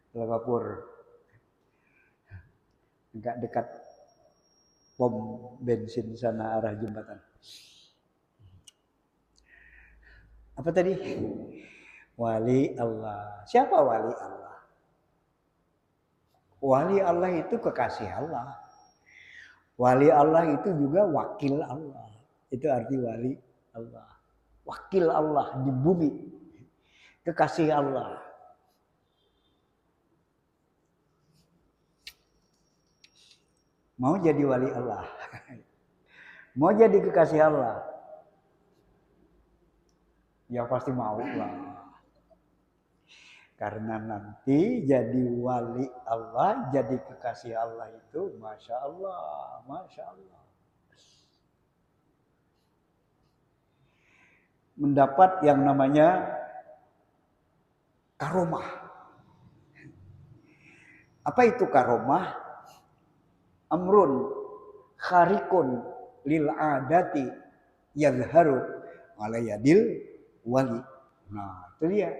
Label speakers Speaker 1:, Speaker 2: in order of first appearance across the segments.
Speaker 1: Telagapur, agak dekat pom bensin sana arah jembatan. Apa tadi? Wali Allah. Siapa wali Allah? Wali Allah itu kekasih Allah. Wali Allah itu juga wakil Allah. Itu arti wali Allah. Wakil Allah di bumi. Kekasih Allah. Mau jadi wali Allah. Mau jadi kekasih Allah. Ya pasti mau lah. Karena nanti jadi wali Allah, jadi kekasih Allah itu Masya Allah, Masya Allah. Mendapat yang namanya karomah. Apa itu karomah? Amrun kharikun lil adati yadharu ala yadil wali. Nah, itu dia.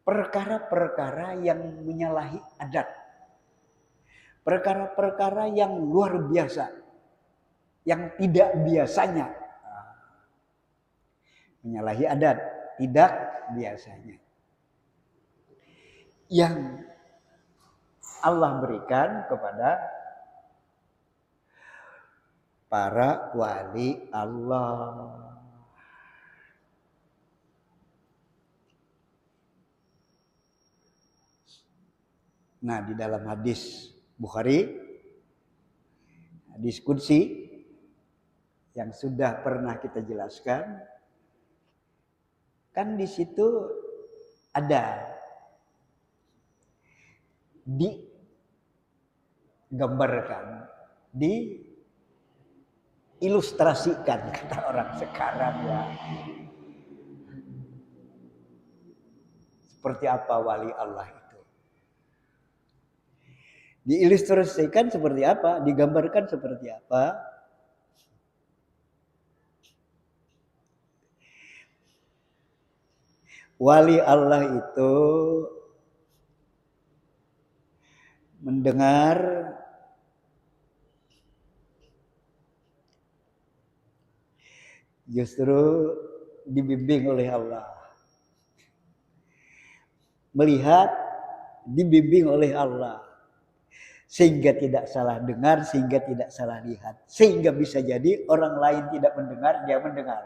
Speaker 1: Perkara-perkara yang menyalahi adat. Perkara-perkara yang luar biasa. Yang tidak biasanya. Menyalahi adat. Tidak biasanya. Yang Allah berikan kepada para wali Allah. Nah, di dalam hadis Bukhari, hadis Qudsi yang sudah pernah kita jelaskan, kan di situ ada digambarkan, diilustrasikan kata orang sekarang ya. Seperti apa wali Allah itu? Diilustrasikan seperti apa? Digambarkan seperti apa? Wali Allah itu mendengar justru dibimbing oleh Allah. Melihat dibimbing oleh Allah. Sehingga tidak salah dengar, sehingga tidak salah lihat. Sehingga bisa jadi orang lain tidak mendengar, dia mendengar.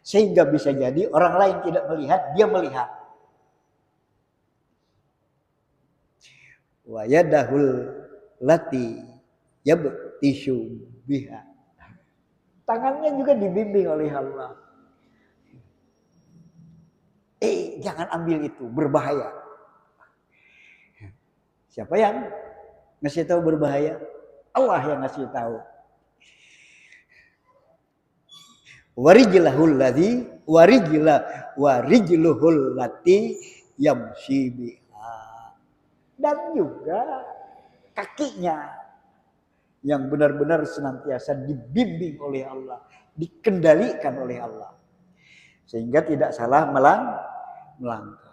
Speaker 1: Sehingga bisa jadi orang lain tidak melihat, dia melihat. Wa yadahul lati yabtishu biha. Tangannya juga dibimbing oleh Allah. Jangan ambil itu, berbahaya. Siapa yang ngasih tahu berbahaya? Allah yang ngasih tahu. Warijluhul lati yamshi biha. Dan juga kakinya yang benar-benar senantiasa dibimbing oleh Allah, dikendalikan oleh Allah. Sehingga tidak salah melangkah.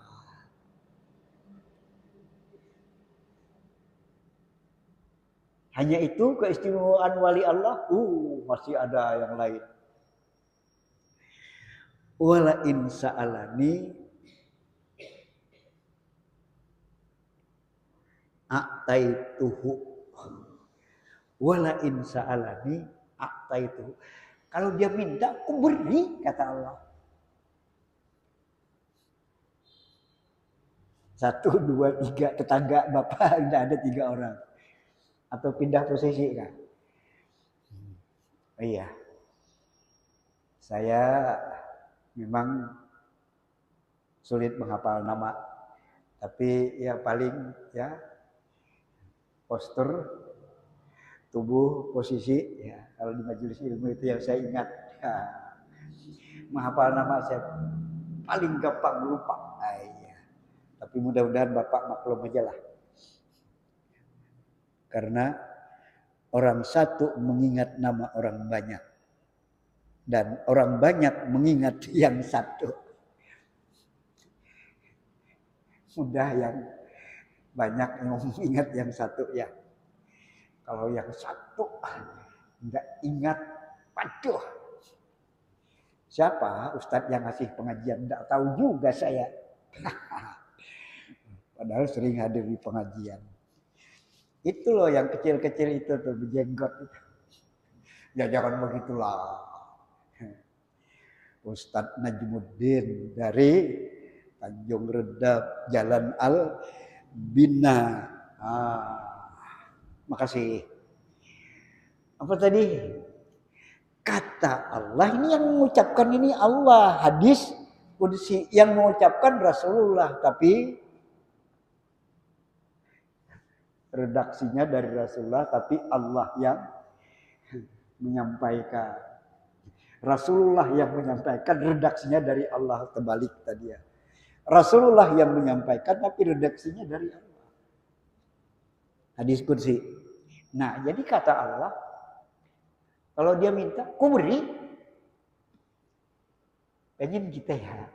Speaker 1: Hanya itu keistimewaan wali Allah? Masih ada yang lain. Wala in sa'alani a'taituhu. Wala in sa'alani a'taituhu. Kalau dia minta, aku beri, kata Allah. 1, 2, 3 tetangga bapak udah ada 3 orang. Atau pindah posisi kan? Iya. Saya memang sulit menghafal nama. Tapi ya paling ya postur tubuh, posisi ya. Kalau di majelis ilmu itu yang saya ingat. Ya. Menghafal nama saya paling gampang lupa. Iya. Tapi mudah-mudahan Bapak maklum aja lah. Karena orang satu mengingat nama orang banyak. Dan orang banyak mengingat yang satu. Mudah yang Banyak yang ingat yang satu ya. Kalau yang satu nggak ingat, waduh. Siapa Ustadz yang ngasih pengajian? Nggak tahu juga saya. Padahal sering hadir di pengajian. Itu loh yang kecil-kecil itu tuh, berjenggot itu. Ya jangan begitulah. Ustadz Najmuddin dari Tanjung Redap, Jalan Al Bina. Makasih. Apa tadi? Kata Allah, ini yang mengucapkan ini Allah. Hadis Qudsi yang mengucapkan Rasulullah, tapi redaksinya dari Rasulullah, tapi Allah yang menyampaikan. Rasulullah yang menyampaikan, redaksinya dari Allah, terbalik tadi ya. Rasulullah yang menyampaikan, tapi redaksinya dari Allah. Hadis Qudsi. Nah, jadi kata Allah, kalau dia minta, ku beri. Pengen kita ya.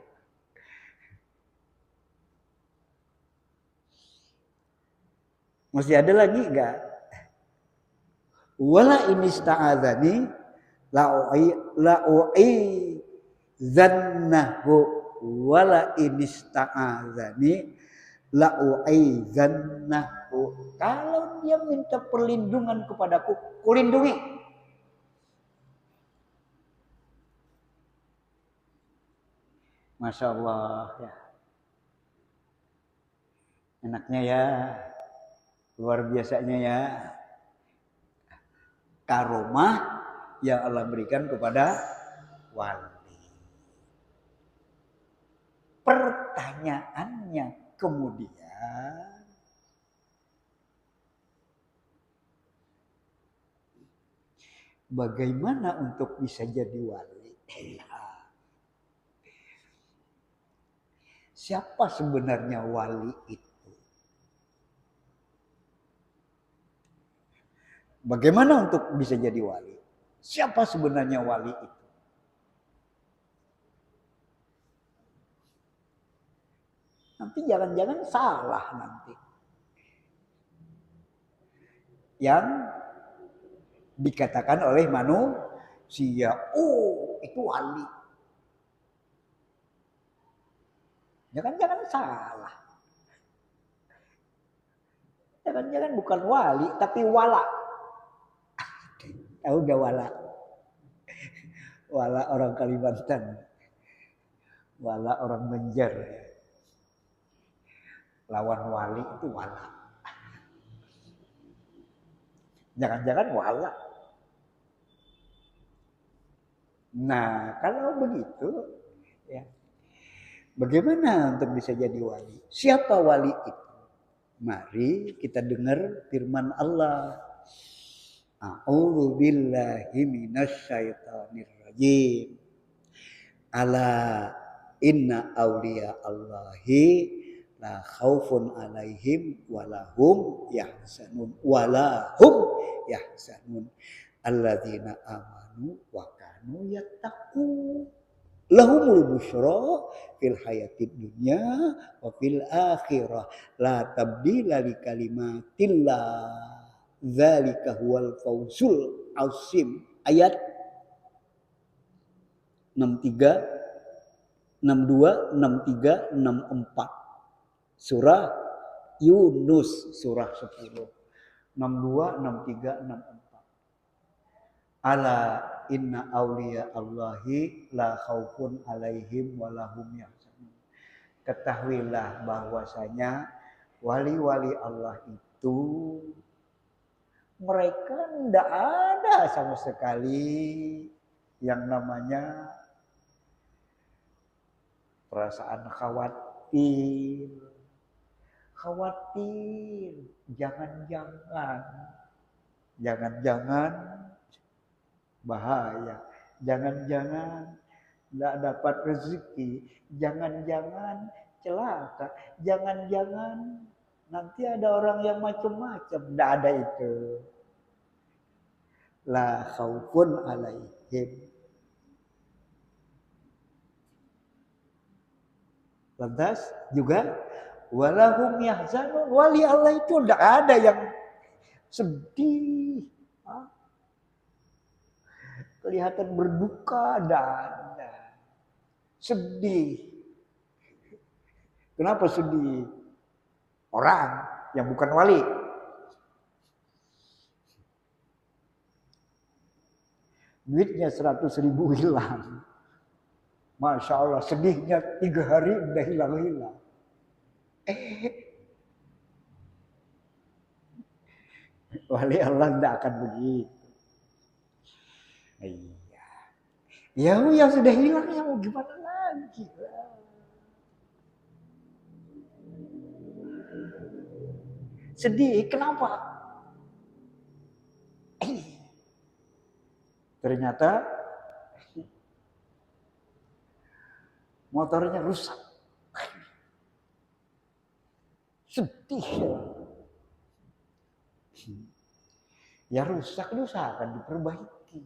Speaker 1: Masih ada lagi enggak? Wala ini sta'adzani la'u'i zannahu wala ini sta'adzani la'u'i zannahu. Kalau dia minta perlindungan kepadaku, kulindungi. Masya Allah ya. Enaknya ya. Luar biasanya ya. Karomah yang Allah berikan kepada wali. Pertanyaannya kemudian, bagaimana untuk bisa jadi wali? Siapa sebenarnya wali itu? Bagaimana untuk bisa jadi wali? Siapa sebenarnya wali itu? Nanti jangan-jangan salah nanti. Yang dikatakan oleh manusia, oh itu wali. Jangan-jangan salah. Jangan-jangan bukan wali, tapi wala. Tahu gak wala? Wala orang Kalimantan. Wala orang Banjar. Lawan wali itu wala. Jangan-jangan wala. Nah, kalau begitu, ya, bagaimana untuk bisa jadi wali? Siapa wali itu? Mari kita dengar firman Allah. A'udzu billahi minasyaitonir rajim. Ala inna awliya Allahi la khaufun alaihim walahum yahzanun alladzina amanu wa kanu yattaqun lahumul busyra fil hayatid dunya wa fil akhirah la tabdila li kalimatillah dzalika huwal fawzul azim. Ayat 63, 62, 63, 64. Surah Yunus surah 10. 62, 63, 64. Ala inna awliya Allahi la khaufun alaihim walahum yahzanun. Ketahuilah bahwasanya wali-wali Allah itu mereka tidak ada sama sekali yang namanya perasaan khawatir. Jangan-jangan bahaya. Jangan-jangan tidak dapat rezeki. Jangan-jangan celaka. Jangan-jangan nanti ada orang yang macam-macam. Tidak ada itu. La khaufun alaihim. Lantas juga walahum yahzanun. Wali Allah itu tidak ada yang sedih, kelihatan berduka, tidak ada. Sedih. Kenapa sedih? Orang yang bukan wali. Duitnya 100.000 hilang. Masya Allah, sedihnya 3 hari udah hilang-hilang. Wali Allah tidak akan begitu. Iya. Ya sudah hilang, ya mau gimana lagi? Sedih, kenapa? Ternyata motornya rusak. Sedih. Ya rusak akan diperbaiki.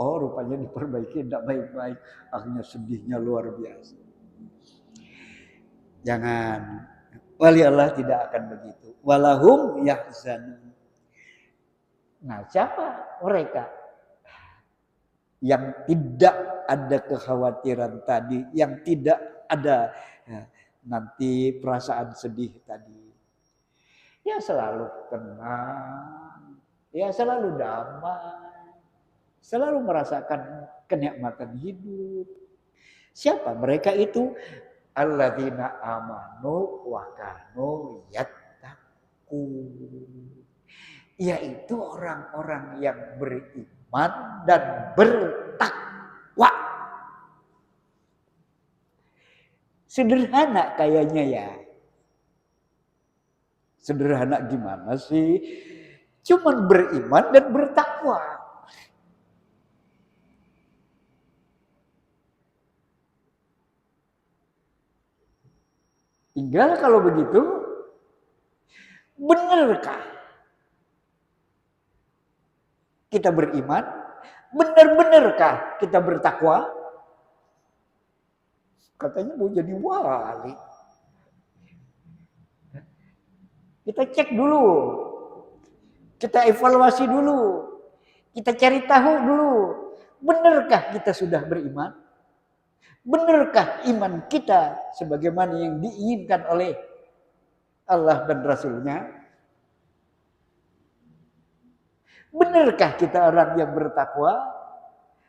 Speaker 1: Oh, rupanya diperbaiki tidak baik-baik. Akhirnya sedihnya luar biasa. Jangan. Wali Allah tidak akan begitu. Walahum yahzanun. Nah, siapa mereka yang tidak ada kekhawatiran tadi, yang tidak ada nanti perasaan sedih tadi? Ya selalu tenang, ya selalu damai, selalu merasakan kenikmatan hidup. Siapa mereka itu? Alladzina amanu wa kanu yattaqun. Yaitu orang-orang yang beriman dan bertakwa. Sederhana kayaknya ya. Sederhana gimana sih? Cuman beriman dan bertakwa. Tinggal kalau begitu, benarkah kita beriman? Benar-benarkah kita bertakwa? Katanya mau jadi wali. Kita cek dulu. Kita evaluasi dulu. Kita cari tahu dulu. Benarkah kita sudah beriman? Benarkah iman kita sebagaimana yang diinginkan oleh Allah dan Rasulnya? Benarkah kita orang yang bertakwa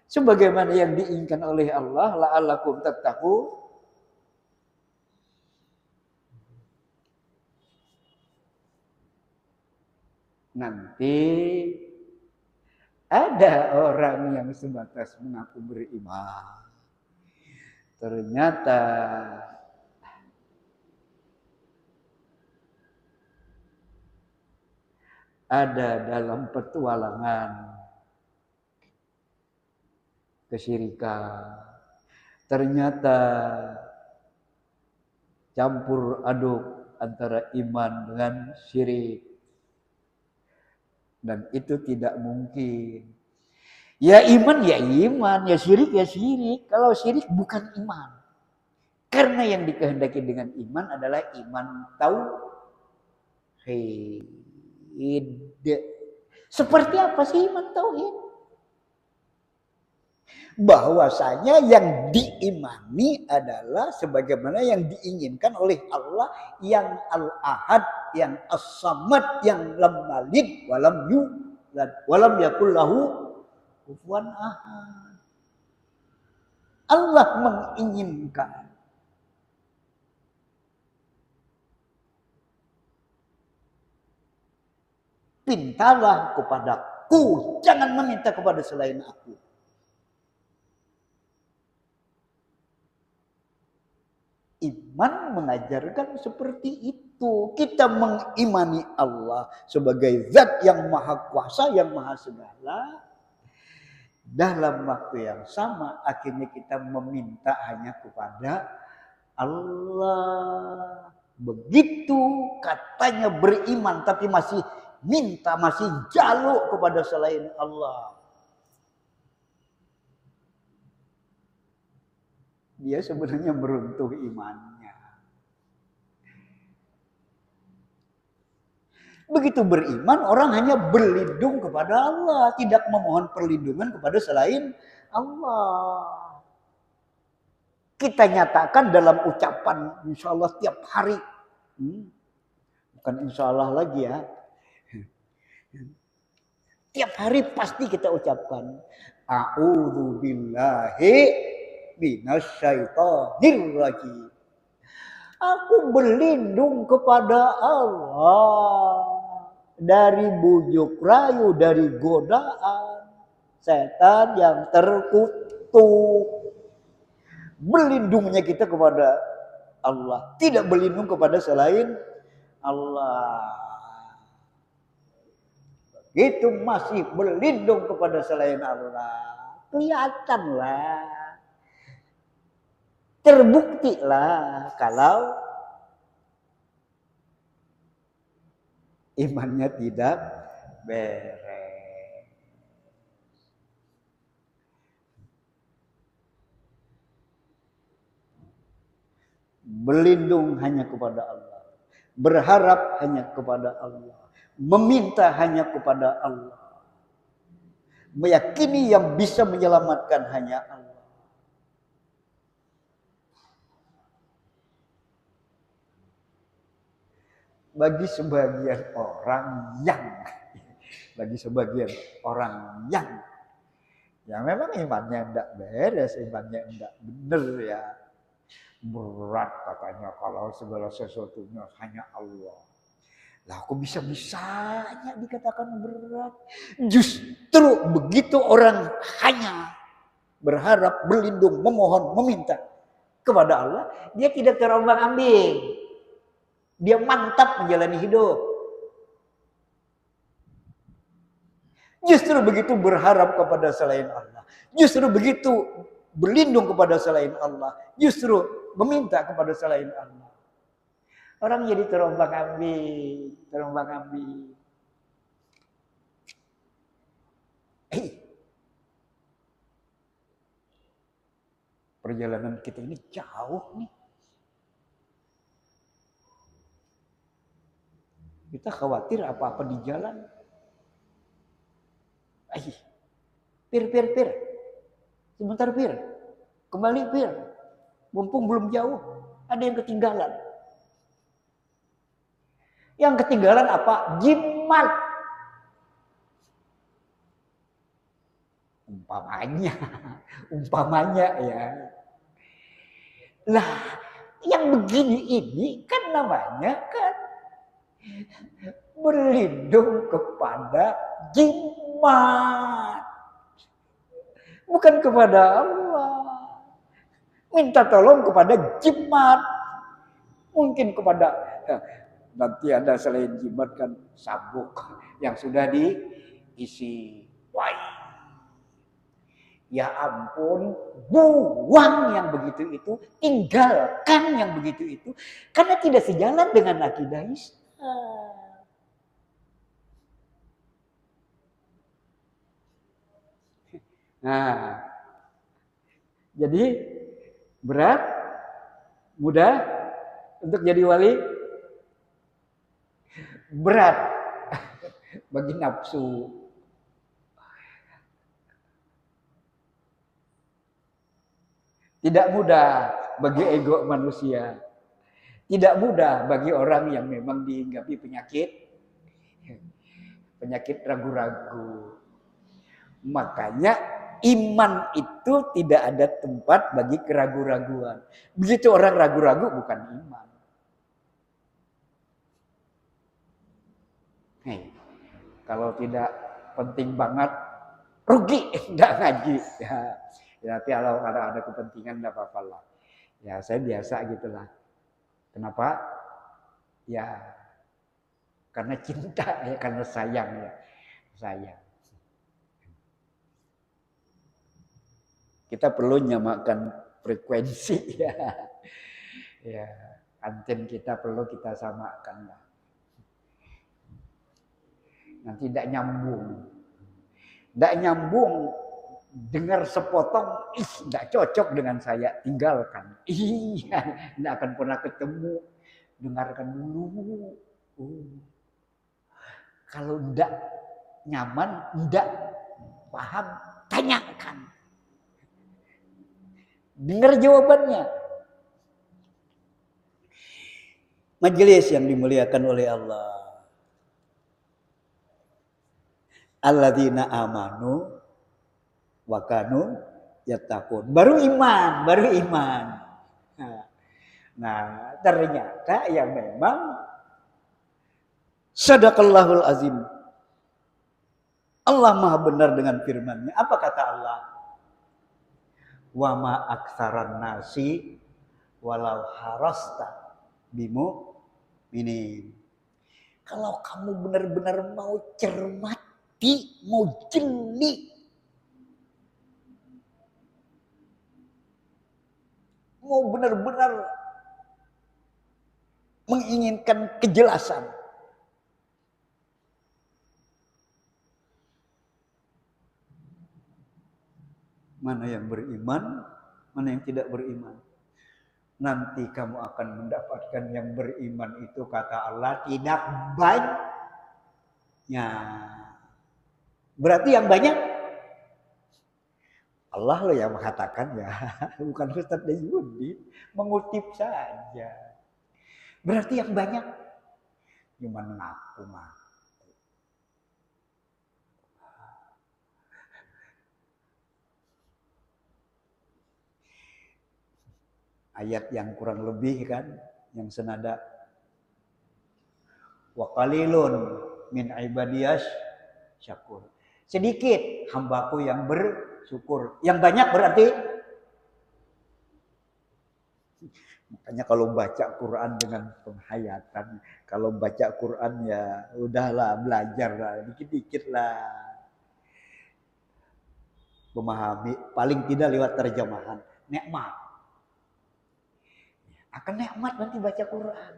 Speaker 1: sebagaimana yang diinginkan oleh Allah? La'allakum tattaqun. Nanti ada orang yang sebatas mengaku beriman, ternyata ada dalam petualangan kesyirikan. Ternyata campur aduk antara iman dengan syirik. Dan itu tidak mungkin. Ya iman, ya syirik, ya syirik. Kalau syirik bukan iman. Karena yang dikehendaki dengan iman adalah iman tauhid. Seperti apa sih iman tauhid? Bahwasanya yang diimani adalah sebagaimana yang diinginkan oleh Allah, yang Al-Ahad, yang As-Samad, yang lam yalid walam yulad walam yakul lahu kufuwan ahad. Allah menginginkan pintalah kepadaku, jangan meminta kepada selain aku. Iman mengajarkan seperti itu. Kita mengimani Allah sebagai zat yang maha kuasa, yang maha segala. Dalam waktu yang sama, akhirnya kita meminta hanya kepada Allah. Begitu katanya beriman, tapi masih minta, masih jaluk kepada selain Allah. Dia sebenarnya meruntuh imannya. Begitu beriman, orang hanya berlindung kepada Allah, tidak memohon perlindungan kepada selain Allah. Kita nyatakan dalam ucapan insya Allah tiap hari. Bukan insya Allah lagi ya. Tiap hari pasti kita ucapkan. A'udzu billahi minasyaitonir rajim. Aku berlindung kepada Allah dari bujuk rayu, dari godaan setan yang terkutuk. Berlindungnya kita kepada Allah, tidak berlindung kepada selain Allah. Itu masih berlindung kepada selain Allah. Kelihatanlah. Terbuktilah kalau imannya tidak beres. Berlindung hanya kepada Allah. Berharap hanya kepada Allah. Meminta hanya kepada Allah. Meyakini yang bisa menyelamatkan hanya Allah. Bagi sebagian orang yang ya memang imannya tidak beres, imannya tidak benar ya. Berat katanya kalau segala sesuatunya hanya Allah. Lah kok bisa-bisanya dikatakan berat? Justru begitu orang hanya berharap, berlindung, memohon, meminta kepada Allah, dia tidak terombang-ambing. Dia mantap menjalani hidup. Justru begitu berharap kepada selain Allah. Justru begitu berlindung kepada selain Allah. Justru meminta kepada selain Allah. Orang jadi terombang-ambing. Perjalanan kita ini jauh nih. Kita khawatir apa-apa di jalan. Pir. Sebentar pir. Kembali pir. Mumpung belum jauh. Ada yang ketinggalan. Yang ketinggalan apa? Jimat. Umpamanya ya. Lah, yang begini ini kan namanya kan berlindung kepada jimat, bukan kepada Allah. Minta tolong kepada jimat, mungkin kepada nanti ada selain jimat kan sabuk yang sudah diisi wine. Ya ampun, buang yang begitu itu, tinggalkan yang begitu itu, karena tidak sejalan dengan akidah Islam. Nah, jadi berat, mudah untuk jadi wali, berat bagi nafsu. Tidak mudah bagi ego manusia. Tidak mudah bagi orang yang memang dihinggapi penyakit ragu-ragu. Makanya iman itu tidak ada tempat bagi keraguan-raguan. Begitu orang ragu-ragu bukan iman. Kalau tidak penting banget, rugi tidak ngaji. Ya, tapi kalau ada kepentingan tidak apa-apa lah. Ya saya biasa gitulah. Kenapa? Ya karena cinta ya, karena sayang ya. Sayang. Kita perlu nyamakan frekuensi ya. Ya, anten kita perlu kita samakan lah. Nanti tidak nyambung. Tidak nyambung. Dengar sepotong, tidak cocok dengan saya, tinggalkan. Tidak akan pernah ketemu. Dengarkan dulu. Kalau ndak nyaman, ndak paham, tanyakan. Dengar jawabannya. Majelis yang dimuliakan oleh Allah. Alladzina amanu wa kanu yattaqun. Baru iman. Nah, ternyata yang memang sadaqallahul azim. Allah Maha benar dengan firman-Nya. Apa kata Allah? Wa ma aktsaran nasi walau harasta bimu ini. Kalau kamu benar-benar mau cermati, mau jeli, mau benar-benar menginginkan kejelasan, mana yang beriman, mana yang tidak beriman. Nanti kamu akan mendapatkan yang beriman itu, kata Allah, tidak banyak. Berarti yang banyak Allah loh yang mengatakan ya, bukan Ustaz Dayudi, mengutip saja. Berarti yang banyak cuma ngaku mah. Ayat yang kurang lebih kan, yang senada. Wa qalilun min ibadiyas syakur. Sedikit hambaku yang bersyukur. Yang banyak berarti. Makanya kalau baca Quran dengan penghayatan, kalau baca Quran ya udahlah, belajar lah, dikit-dikit lah. Memahami, paling tidak lewat terjemahan. Nikmat. Akan nikmat nanti baca Quran.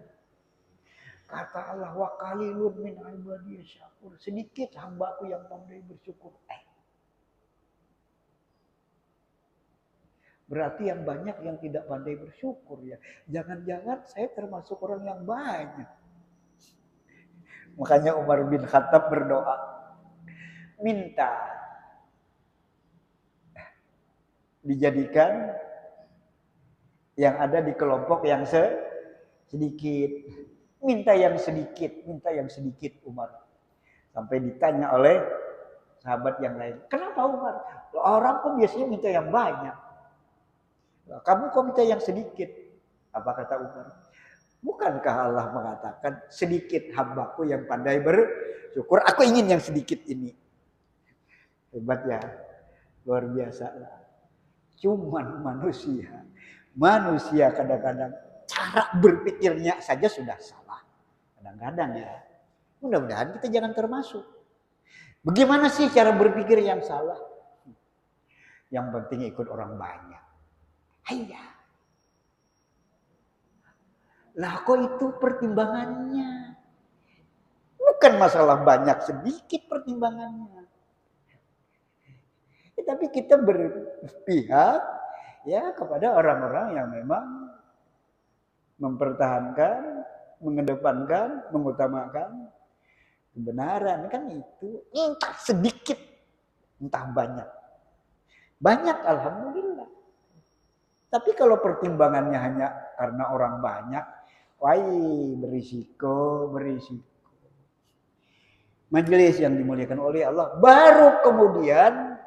Speaker 1: Kata Allah, wa qalilun min ibadiyas syakur. Sedikit hambaku yang pandai bersyukur. Berarti yang banyak yang tidak pandai bersyukur ya. Jangan-jangan saya termasuk orang yang banyak. Makanya Umar bin Khattab berdoa, minta dijadikan yang ada di kelompok yang sedikit. Minta yang sedikit Umar. Sampai ditanya oleh sahabat yang lain, kenapa Umar? Orang kok biasanya minta yang banyak. Kamu kok minta yang sedikit? Apa kata Umar? Bukankah Allah mengatakan sedikit hambaku yang pandai bersyukur? Aku ingin yang sedikit ini. Hebat ya, luar biasa lah. Cuman manusia kadang-kadang cara berpikirnya saja sudah salah. Kadang-kadang ya. Mudah-mudahan kita jangan termasuk. Bagaimana sih cara berpikir yang salah? Yang penting ikut orang banyak. Iya. Lah kok itu pertimbangannya? Bukan masalah banyak sedikit pertimbangannya. Tapi kita berpihak ya kepada orang-orang yang memang mempertahankan, mengedepankan, mengutamakan kebenaran, kan itu. Entah sedikit, entah banyak. Banyak alhamdulillah. Tapi kalau pertimbangannya hanya karena orang banyak, berisiko. Majelis yang dimuliakan oleh Allah, baru kemudian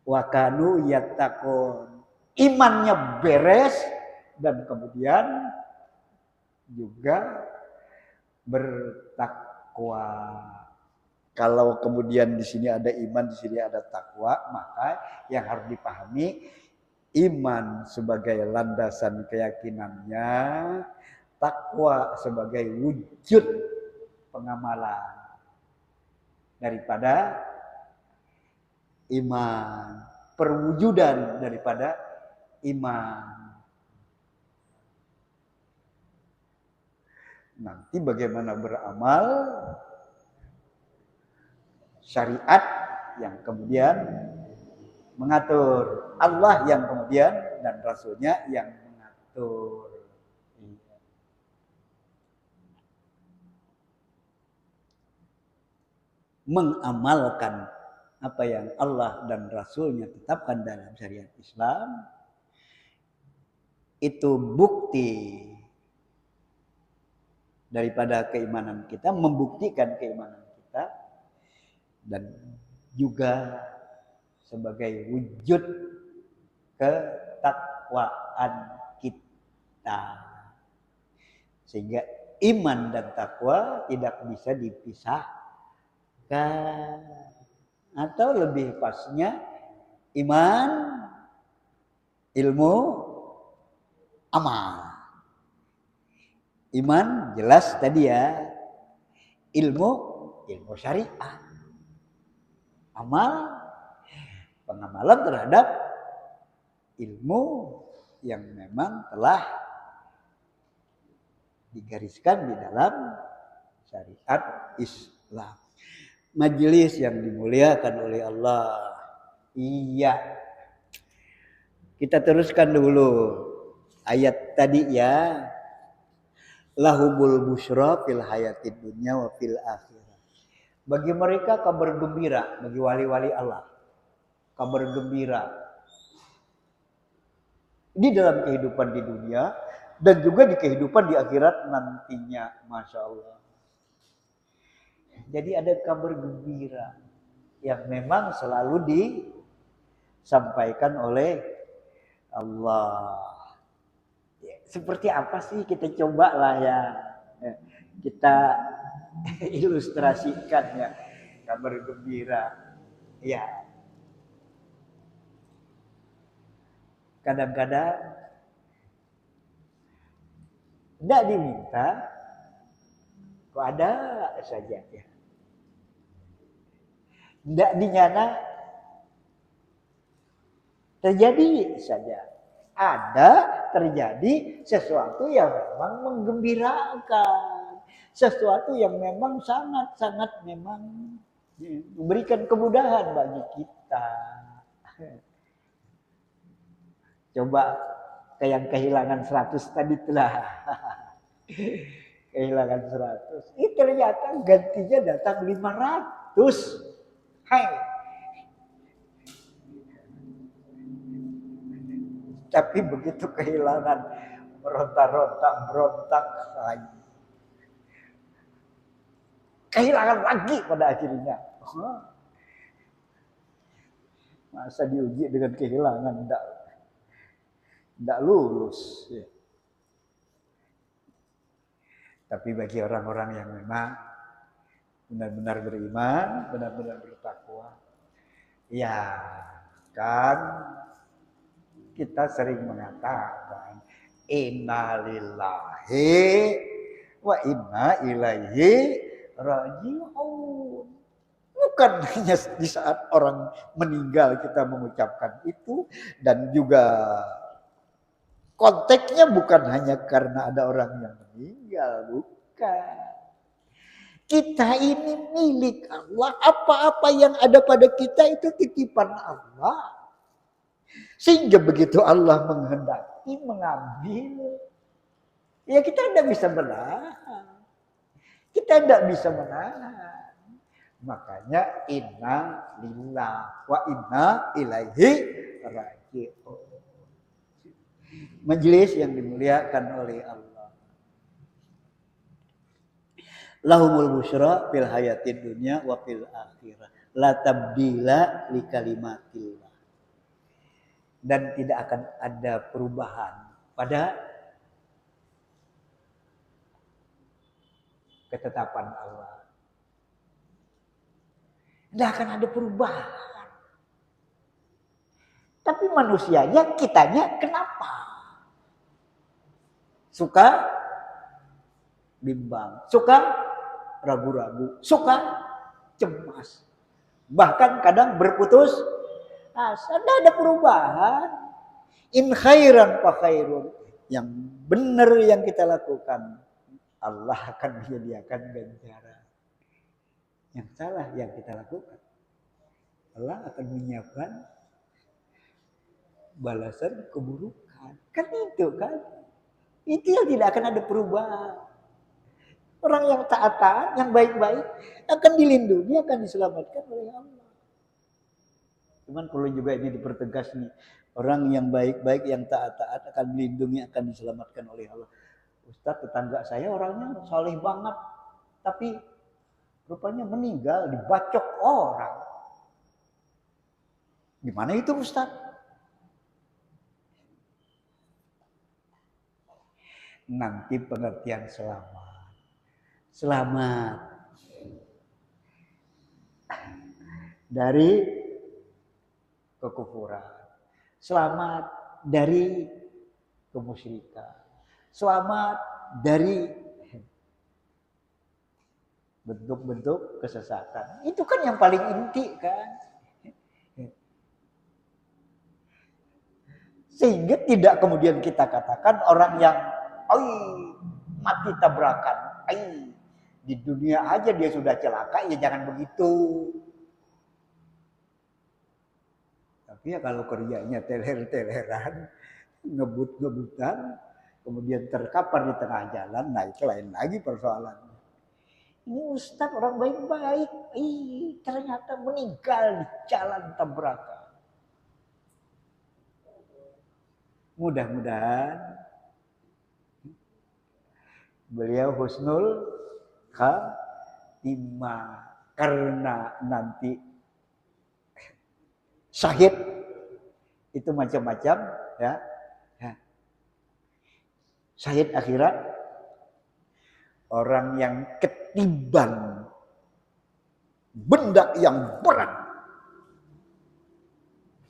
Speaker 1: wakanu yattaqun. Imannya beres dan kemudian juga bertakwa. Kalau kemudian di sini ada iman, di sini ada takwa, maka yang harus dipahami, iman sebagai landasan keyakinannya, takwa sebagai wujud pengamalan daripada iman, perwujudan daripada iman. Nanti bagaimana beramal, syariat yang kemudian mengatur, Allah yang kemudian dan Rasulnya yang mengatur. mengamalkan apa yang Allah dan Rasulnya tetapkan dalam syariat Islam, itu bukti daripada keimanan kita, membuktikan keimanan kita, dan juga sebagai wujud ketakwaan kita. Sehingga iman dan takwa tidak bisa dipisahkan. Atau lebih pasnya iman, ilmu, amal. Iman jelas tadi ya, ilmu syariat. Amal, pengamalan terhadap ilmu yang memang telah digariskan di dalam syariat Islam. Majelis yang dimuliakan oleh Allah. Iya. Kita teruskan dulu ayat tadi ya. Lahumul busyra fil hayatid dunya wa fil akhirah. Bagi mereka kabar gembira, bagi wali-wali Allah. Kabar gembira di dalam kehidupan di dunia dan juga di kehidupan di akhirat nantinya. Masya Allah. Jadi ada kabar gembira yang memang selalu disampaikan oleh Allah. Seperti apa sih, kita coba lah ya, kita ilustrasikan ya kabar gembira. Ya, kadang-kadang tidak diminta, kok ada saja ya. Tidak dinyana, terjadi saja. Ada terjadi sesuatu yang memang menggembirakan, sesuatu yang memang sangat-sangat memang memberikan kemudahan bagi kita. Coba yang kehilangan 100 tadi telah kehilangan 100. Ini ternyata gantinya datang 500. Hai. Tapi begitu kehilangan, berontak lagi. Kehilangan lagi pada akhirnya. Masa diuji dengan kehilangan, tidak lulus. Ya. Tapi bagi orang-orang yang memang benar-benar beriman, benar-benar bertakwa, ya kan kita sering mengatakan innalillahi wa inna ilaihi raji'un. Bukan hanya di saat orang meninggal kita mengucapkan itu, dan juga konteksnya bukan hanya karena ada orang yang meninggal, bukan. Kita ini milik Allah, apa-apa yang ada pada kita itu titipan Allah. Sehingga begitu Allah menghendaki mengambil, ya kita tidak bisa menahan. Kita tidak bisa menahan. Makanya inna lillah wa inna ilaihi raji'un. Majelis yang dimuliakan oleh Allah. Lahumul busyra fil hayatid dunya wa fil akhirah. La tabdila li kalimatillah. Dan tidak akan ada perubahan pada ketetapan Allah. Tidak akan ada perubahan. Tapi manusianya, kitanya kenapa? Suka bimbang, suka ragu-ragu, suka cemas. Bahkan kadang berputus asa. Tidak ada perubahan. In khairan fa khairun. Yang benar yang kita lakukan, Allah akan menyediakan ganjaran. Yang salah yang kita lakukan, Allah akan menyiapkan balasan keburukan. Kan itu kan. Itu yang tidak akan ada perubahan. Orang yang taat-taat, yang baik-baik akan dilindungi, akan diselamatkan oleh Allah. Cuman perlu juga ini dipertegas nih. Orang yang baik-baik, yang taat-taat akan dilindungi, akan diselamatkan oleh Allah. Ustadz, tetangga saya orangnya saleh banget, tapi rupanya meninggal dibacok orang. Gimana itu Ustadz? Nanti pengertian selamat. Selamat dari kekufuran. Selamat dari kemusyrikan. Selamat dari bentuk-bentuk kesesatan. Itu kan yang paling inti kan. Sehingga tidak kemudian kita katakan orang yang mati tabrakan. Di dunia aja dia sudah celaka, ya jangan begitu. Tapi ya kalau kerjanya teler-teleran, ngebut-ngebutan, kemudian terkapar di tengah jalan, nah itu lain lagi persoalannya. Ini Ustadz orang baik-baik, ternyata meninggal di jalan tabrakan. Mudah-mudahan beliau husnul khatimah, karena nanti syahid itu macam-macam ya. Syahid akhirat orang yang ketiban benda yang berat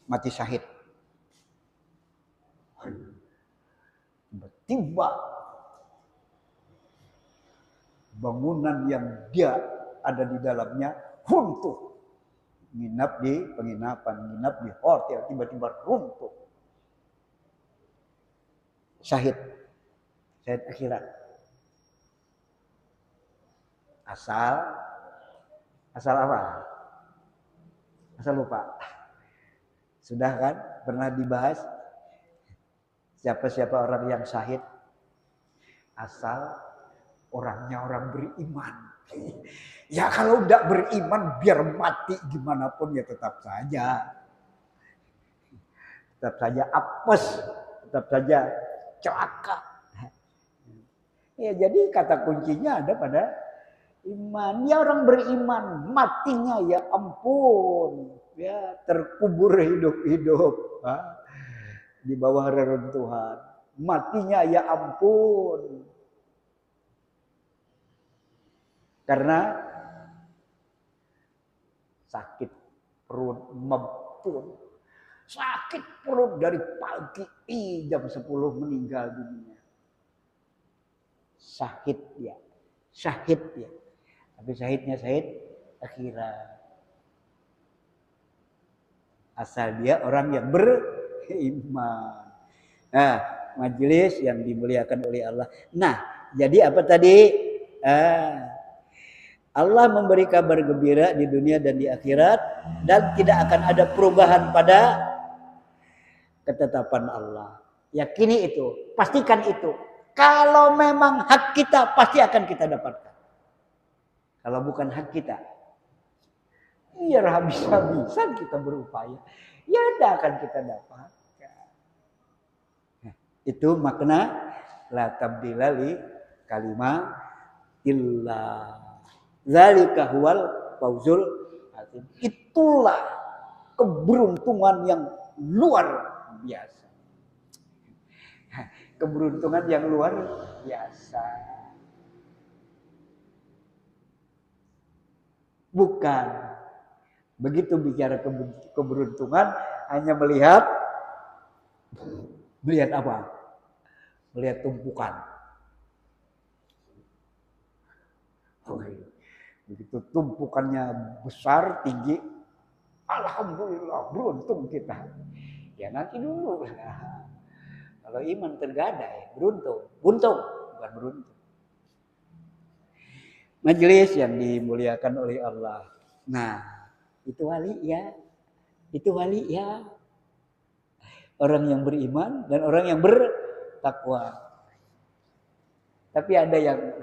Speaker 1: mati syahid. Tiba-tiba bangunan yang dia ada di dalamnya runtuh. Nginap di penginapan, nginap di hotel, tiba-tiba runtuh. Syahid akhirat. Asal apa? Asal lupa. Sudah kan? Pernah dibahas siapa-siapa orang yang syahid? Asal orangnya orang beriman. Ya kalau tidak beriman biar mati gimana pun ya tetap saja apes, tetap saja celaka. Ya jadi kata kuncinya ada pada iman. Ya orang beriman, matinya ya ampun, ya terkubur hidup-hidup di bawah reruntuhan. Matinya ya ampun. Karena sakit perut mempun. Sakit perut dari pagi jam 10 meninggal dunia. Syahid ya. Tapi syahidnya syahid akhirat. Asal dia orang yang beriman. Nah, majelis yang dimuliakan oleh Allah. Nah, jadi apa tadi? Allah memberi kabar gembira di dunia dan di akhirat, dan tidak akan ada perubahan pada ketetapan Allah. Yakini itu, pastikan itu. Kalau memang hak kita, pasti akan kita dapatkan. Kalau bukan hak kita, biar habis-habisan kita berupaya, ya tidak akan kita dapatkan. Itu makna la tabdila li kalimatillah. Zalika huwal fauzul azim. Itulah keberuntungan yang luar biasa. Keberuntungan yang luar biasa. Bukan begitu bicara keberuntungan hanya melihat apa? Melihat tumpukan. Begitu tumpukannya besar, tinggi, alhamdulillah beruntung kita. Ya nanti dulu. Kalau iman tergadai, beruntung. Untung, bukan beruntung. Majelis yang dimuliakan oleh Allah. Nah, itu wali ya. Itu wali ya. Orang yang beriman dan orang yang bertakwa. Tapi ada yang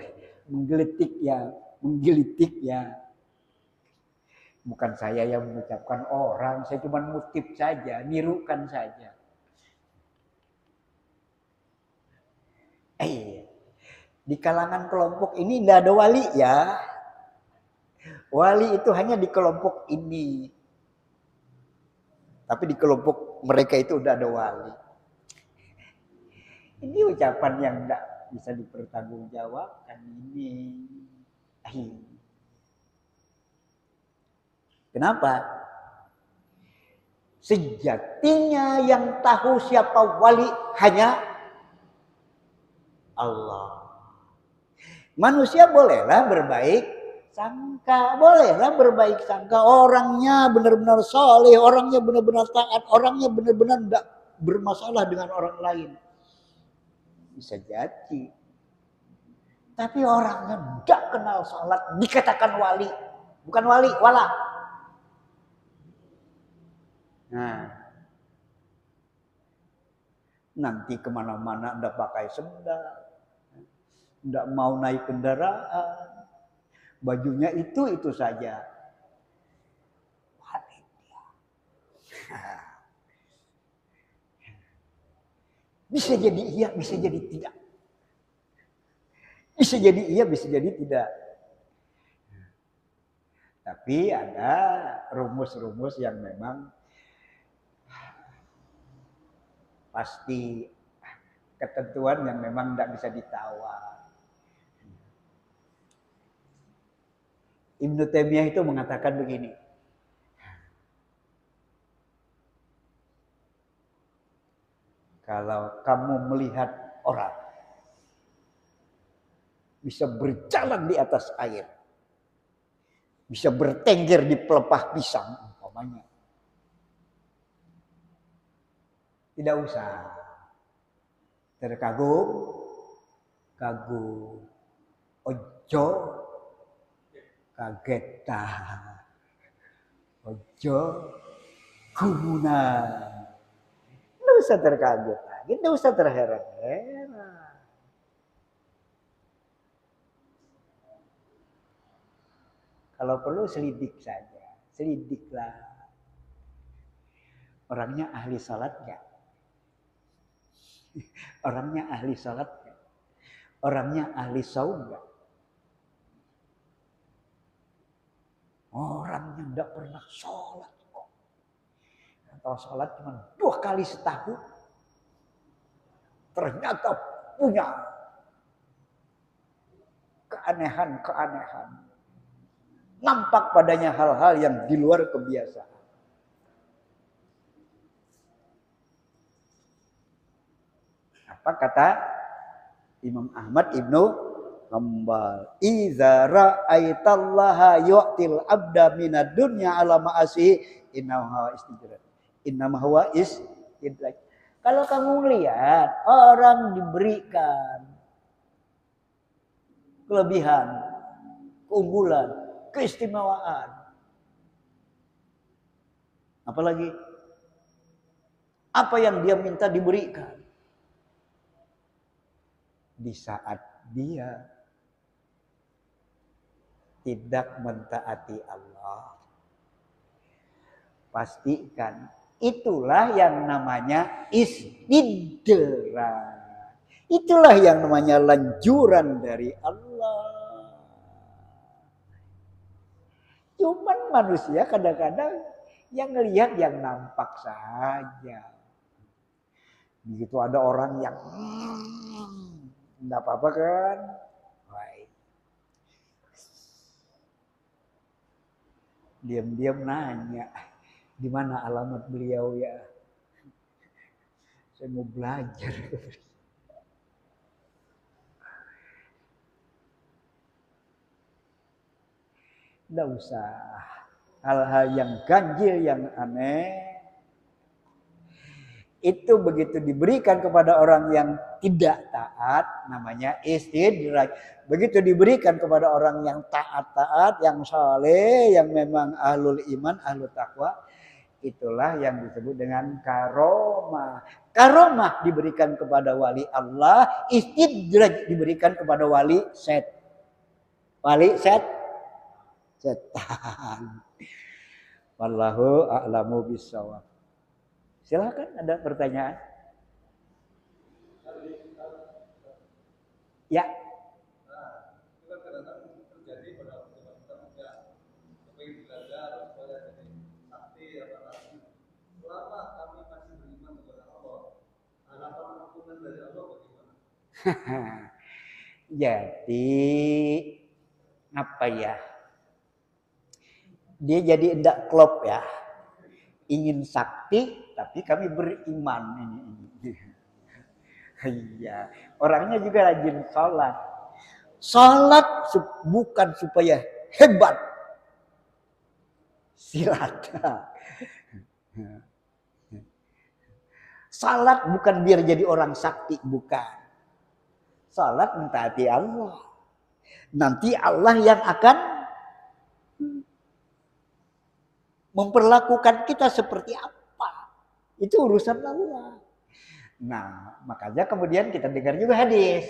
Speaker 1: menggelitik ya. Bukan saya yang mengucapkan orang, saya cuma ngutip saja, nirukan saja. Di kalangan kelompok ini tidak ada wali ya. Wali itu hanya di kelompok ini. Tapi di kelompok mereka itu udah ada wali. Ini ucapan yang tidak bisa dipertanggungjawabkan ini. Kenapa? Sejatinya yang tahu siapa wali hanya Allah. Manusia bolehlah berbaik sangka, bolehlah berbaik sangka. Orangnya benar-benar soleh, orangnya benar-benar taat, orangnya benar-benar tidak bermasalah dengan orang lain. Bisa jadi. Tapi orangnya tidak kenal salat dikatakan wali. Bukan wali, wala. Nah, nanti kemana-mana tidak pakai sendal, tidak mau naik kendaraan, bajunya itu saja. Bisa jadi iya, bisa jadi tidak. Bisa jadi iya, bisa jadi tidak. Tapi ada rumus-rumus yang memang pasti ketentuan yang memang tidak bisa ditawar. Ibnu Taimiyah itu mengatakan begini. Kalau kamu melihat orang bisa berjalan di atas air, bisa bertengger di pelepah pisang umpamanya, tidak usah terkagum, ojo kageta, ojo gumunan. Tidak usah terkaget lagi, tidak usah terheran-heran. Kalau perlu selidik saja, selidiklah. Orangnya ahli salat enggak? Orangnya ahli salat enggak? Orangnya ahli saum enggak? Orangnya enggak pernah sholat kok. Atau sholat cuma 2 kali setahun. Ternyata punya keanehan-keanehan. Nampak padanya hal-hal yang di luar kebiasaan. Apa kata Imam Ahmad Ibnu Hanbal? Iza ra'aitallaha yu'til abda minad dunya ala ma'asi innahu istidraj. Innama huwa istidraj. Kalau kamu lihat orang diberikan kelebihan, keunggulan, keistimewaan, apalagi apa yang dia minta diberikan, di saat dia tidak mentaati Allah, pastikan itulah yang namanya istidraj. Itulah yang namanya lanjuran dari Allah. Cuman manusia kadang-kadang yang ngelihat yang nampak saja. Begitu ada orang yang enggak apa-apa kan? Baik. Diam-diam nanya, di mana alamat beliau ya? Saya mau belajar. Tidak usah. Hal-hal yang ganjil, yang aneh, itu begitu diberikan kepada orang yang tidak taat, namanya istidraj. Begitu diberikan kepada orang yang taat-taat, yang saleh, yang memang ahlul iman, ahlul taqwa, itulah yang disebut dengan karomah. Karomah diberikan kepada wali Allah, istidraj diberikan kepada wali setan. Wali setan. Wallahu a'lamu bishawab. Silakan ada pertanyaan. Ya. Jadi apa ya? Dia jadi tidak klop ya. Ingin sakti tapi kami beriman ini. Iya, orangnya juga rajin sholat. Sholat bukan supaya hebat. Silat. Salat bukan biar jadi orang sakti, bukan. Salat mentaati Allah. Nanti Allah yang akan memperlakukan kita seperti apa. Itu urusan Allah. Nah, makanya kemudian kita dengar juga hadis.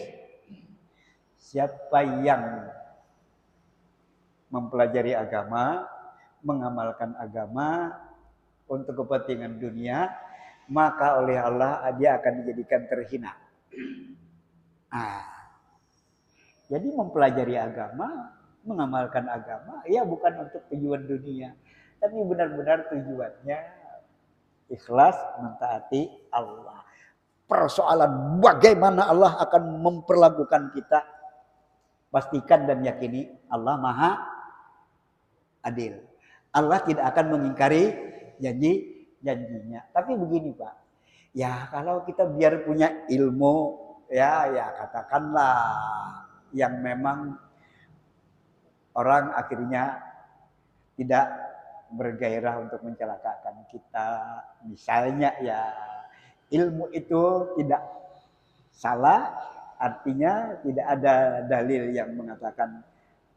Speaker 1: Siapa yang mempelajari agama, mengamalkan agama untuk kepentingan dunia, maka oleh Allah dia akan dijadikan terhina. Jadi mempelajari agama, mengamalkan agama, ya bukan untuk tujuan dunia, tapi benar-benar tujuannya ikhlas mentaati Allah. Persoalan bagaimana Allah akan memperlakukan kita, pastikan dan yakini Allah Maha Adil. Allah tidak akan mengingkari janjinya. Tapi begini Pak, ya kalau kita biar punya ilmu, ya katakanlah yang memang orang akhirnya tidak bergairah untuk mencelakakan kita. Misalnya ya ilmu itu tidak salah, artinya tidak ada dalil yang mengatakan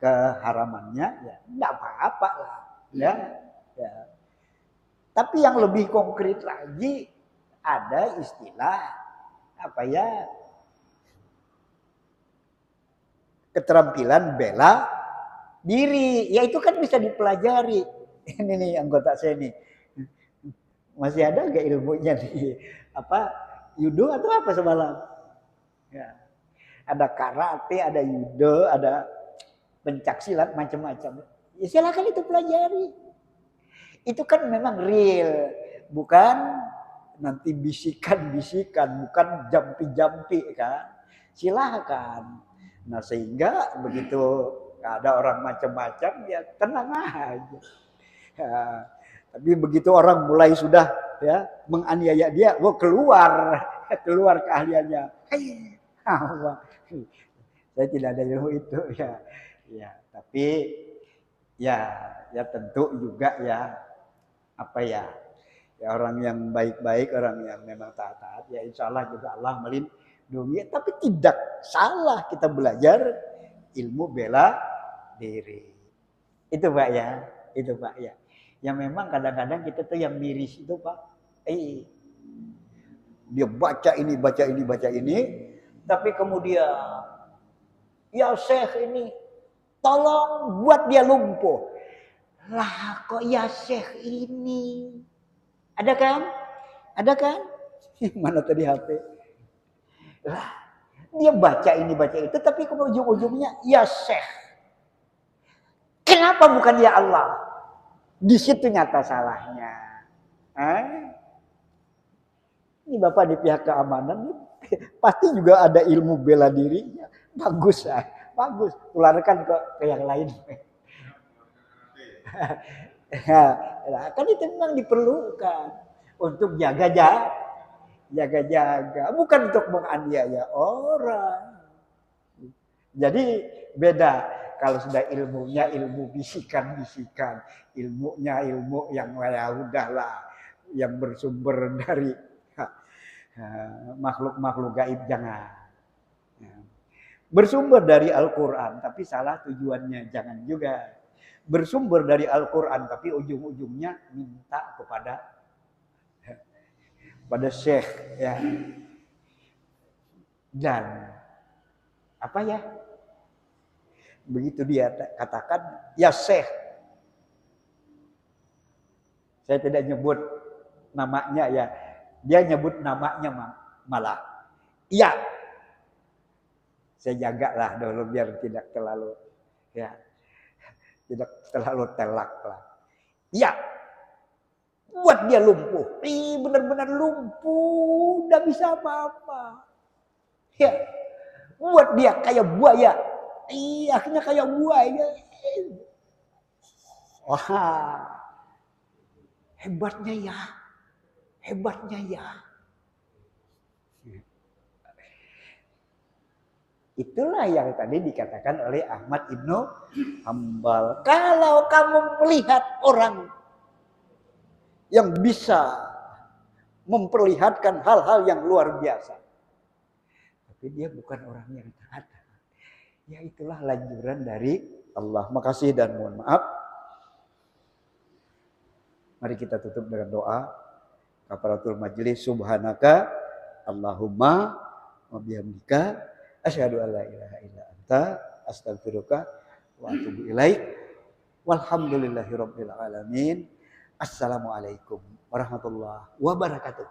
Speaker 1: keharamannya, ya tidak apa-apa lah. Ya. Tapi yang lebih konkret lagi ada istilah apa ya? Keterampilan bela diri. Ya itu kan bisa dipelajari. Ini nih anggota saya nih. Masih ada gak ilmunya nih? Apa? Judo atau apa semalam? Ya. Ada karate, ada judo, ada pencaksilat macam-macam. Ya silakan itu pelajari. Itu kan memang real, bukan nanti bisikan-bisikan, bukan jampi-jampi kan. Silakan. Nah sehingga begitu ada orang macam-macam ya tenang aja. Ya, tapi begitu orang mulai sudah ya menganiaya dia, keluar keahliannya. Saya tidak ada ilmu itu ya. Ya, tapi ya tentu juga ya apa ya orang yang baik-baik, orang yang memang taat-taat, ya insya Allah juga Allah melindungi. Tapi tidak salah kita belajar ilmu bela diri. Itu Pak ya, itu Pak ya. Yang memang kadang-kadang kita tuh yang miris itu Pak. Dia baca ini, tapi kemudian ya Syekh ini tolong buat dia lumpuh. Lah kok ya Syekh ini? Ada kan? Mana tadi HP? Lah, dia baca itu, tapi ke ujung-ujungnya ya Syekh. Kenapa bukan ya Allah? Di situ nyata salahnya. Ini Bapak di pihak keamanan, pasti juga ada ilmu bela dirinya. Bagus ya, bagus. Tularkan ke yang lain. Nah, kan itu memang diperlukan untuk jaga, bukan untuk menganiaya orang. Jadi beda kalau sudah ilmunya ilmu bisikan-bisikan, ilmunya ilmu yang ya udahlah, yang bersumber dari makhluk-makhluk gaib jangan. Bersumber dari Al-Quran, tapi salah tujuannya jangan juga. Bersumber dari Al-Quran, tapi ujung-ujungnya minta kepada syekh ya. Dan apa ya? Begitu dia katakan, ya Syekh. Saya tidak nyebut namanya ya. Dia nyebut namanya malah. Iya. Saya jagalah dulu biar tidak terlalu ya, tidak terlalu telak lah. Iya. Buat dia lumpuh. Benar-benar lumpuh, enggak bisa apa-apa. Ya. Buat dia kayak buaya. Akhirnya kayak buaya. Wah. Hebatnya ya. Hebatnya ya. Itulah yang tadi dikatakan oleh Ahmad Ibnu Hambal. Kalau kamu melihat orang yang bisa memperlihatkan hal-hal yang luar biasa, tapi dia bukan orang yang taat, ya itulah lanjuran dari Allah. Makasih dan mohon maaf. Mari kita tutup dengan doa. Kafaratul majlis. Subhanaka Allahumma wa bihamdika asyhadu an la ilaha illa anta astaghfiruka wa atubu ilaik. Walhamdulillahirabbil alamin. Assalamualaikum warahmatullahi wabarakatuh.